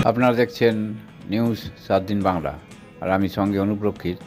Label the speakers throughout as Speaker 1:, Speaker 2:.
Speaker 1: আপনারা দেখছেন নিউজ 7 দিন বাংলা, আর আমি সঙ্গে অনুপ্রক্ষিত।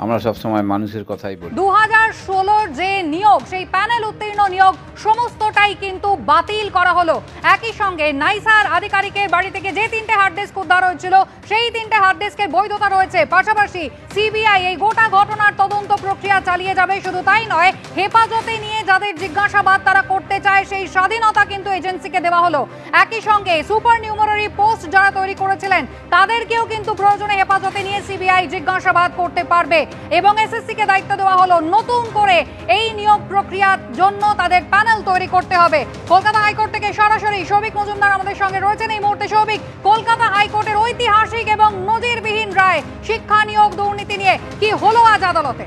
Speaker 1: আমরা সবসময় মানুষের কথাই বলি।
Speaker 2: 2016 যে নিয়োগ, সেই প্যানেল উত্তীর্ণ নিয়োগ সমস্তটাই কিন্তু বাতিল করা হলো। একই সঙ্গে নাইসার আধিকারিকের বাড়ি থেকে যে 3টে হার্ড ডিস্ক উদ্ধার হয়েছিল, সেই 3টে হার্ড ডিস্কের বৈধতা রয়েছে। পাশাপাশি সিবিআই এই গোটা ঘটনার তদন্ত প্রক্রিয়া চালিয়ে যাবে। শুধু তাই নয়, হেফাজতে নিয়ে যাদের জিজ্ঞাসাবাদ তারা করতে চায়, সেই স্বাধীনতা কিন্তু এজেন্সিকে দেওয়া হলো। একই সঙ্গে সুপার নিউমারারি পোস্ট যারা তৈরি করেছিলেন তাদেরকেও কিন্তু প্রয়োজনে হেফাজতে নিয়ে সিবিআই জিজ্ঞাসাবাদ করতে পারবে। এবং এসএসসি কে দায়িত্ব দেওয়া হলো নতুন করে এই নিয়োগ প্রক্রিয়ার জন্য তাদের প্যানেল তৈরি করতে হবে। কলকাতা হাইকোর্ট থেকে সরাসরি সৌভিক মজুমদার আমাদের সঙ্গে রয়েছেন এই মুহূর্তে। সৌভিক, কলকাতা হাইকোর্টের ঐতিহাসিক এবং নজিরবিহীন রায় শিক্ষা নিয়োগ দুর্নীতি নিয়ে কি হলো আজ আদালতে?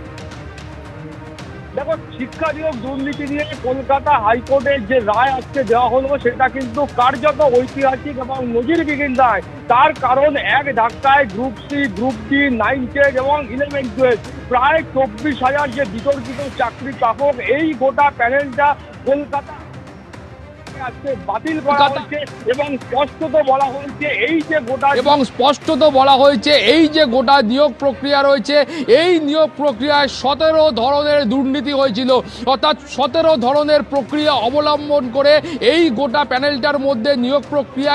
Speaker 3: দেখো, শিক্ষা নিয়োগ দুর্নীতি নিয়ে কলকাতা হাইকোর্টের যে রায় আজকে দেওয়া হলো সেটা কিন্তু কার্যত ঐতিহাসিক এবং নজিরবিহীন রায়। তার কারণ এক ধাক্কায় গ্রুপ সি, গ্রুপ ডি, 9 10 এবং 11 12 প্রায় 24,000 যে বিতর্কিত চাকরি প্রাপক, এই গোটা প্যানেলটা কলকাতা আজকে বাতিল করা হয়েছে। এবং স্পষ্টত বলা হয়েছে এই যে গোটা
Speaker 4: নিয়োগ প্রক্রিয়া রয়েছে, এই নিয়োগ প্রক্রিয়ায় 17 ধরনের দুর্নীতি হয়েছিল। অর্থাৎ 17 ধরনের প্রক্রিয়া অবলম্বন করে এই গোটা প্যানেলটার মধ্যে নিয়োগ প্রক্রিয়া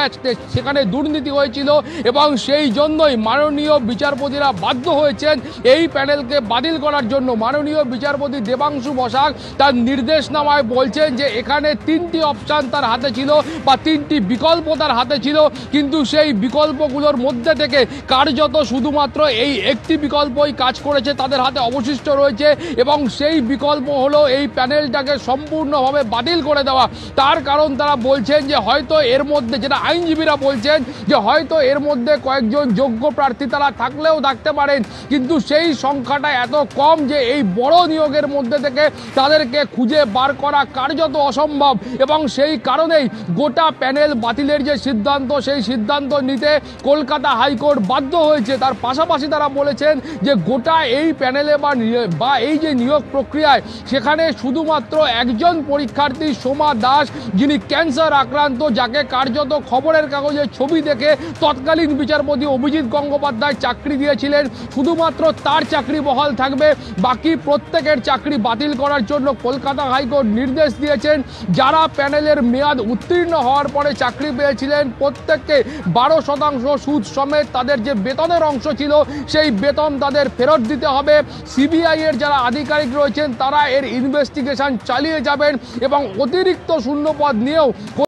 Speaker 4: সেখানে দুর্নীতি হয়েছিল। এবং সেই জন্যই মাননীয় বিচারপতিরা বাধ্য হয়েছেন এই প্যানেলকে বাতিল করার জন্য। মাননীয় বিচারপতি দেবাংশু বসাক তার নির্দেশনামায় বলছেন যে এখানে 3টি অপশান তার হাতে ছিল বা 3টি বিকল্প তার হাতে ছিল, কিন্তু সেই বিকল্পগুলোর মধ্যে থেকে কার্যত শুধুমাত্র এই একটি বিকল্পই কাজ করেছে, তাদের হাতে অবশিষ্ট রয়েছে। এবং সেই বিকল্প হলো এই প্যানেলটাকে সম্পূর্ণভাবে বাতিল করে দেওয়া। তার কারণ তারা বলছেন যে হয়তো এর মধ্যে, যেটা আইনজীবীরা বলছেন যে হয়তো এর মধ্যে কয়েকজন যোগ্য প্রার্থী তারা থাকলেও থাকতে পারেন, কিন্তু সেই সংখ্যাটা এত কম যে এই বড় নিয়োগের মধ্যে থেকে তাদেরকে খুঁজে বার করা কার্যত অসম্ভব। এবং সেই কারণেই গোটা প্যানেল বাতিলের যে সিদ্ধান্ত, সেই সিদ্ধান্ত নিতে কলকাতা হাইকোর্ট বাধ্য হয়েছে। তার পাশাপাশি তারা বলেছেন যে গোটা এই প্যানেলে বা এই যে নিয়োগ প্রক্রিয়ায় সেখানে শুধুমাত্র একজন পরীক্ষার্থী সোমা দাস, যিনি ক্যান্সার আক্রান্ত, যাকে কার্যত খবরের কাগজে ছবি দেখে তৎকালীন বিচারপতি অভিজিৎ গঙ্গোপাধ্যায় চাকরি দিয়েছিলেন, শুধুমাত্র তার চাকরি বহাল থাকবে। বাকি প্রত্যেকের চাকরি বাতিল করার জন্য কলকাতা হাইকোর্ট নির্দেশ দিয়েছেন। যারা প্যানেলের মেয়াদ উত্তীর্ণ হওয়ার পরে চাকরি পেয়েছিলেন প্রত্যেককে 12% সুদ সমেত তাদের যে বেতনের অংশ ছিল সেই বেতন তাদের ফেরত দিতে হবে। সিবিআই এর যারা আধিকারিক রয়েছেন তারা এর ইনভেস্টিগেশন চালিয়ে যাবেন এবং অতিরিক্ত শূন্যপদ নিয়েও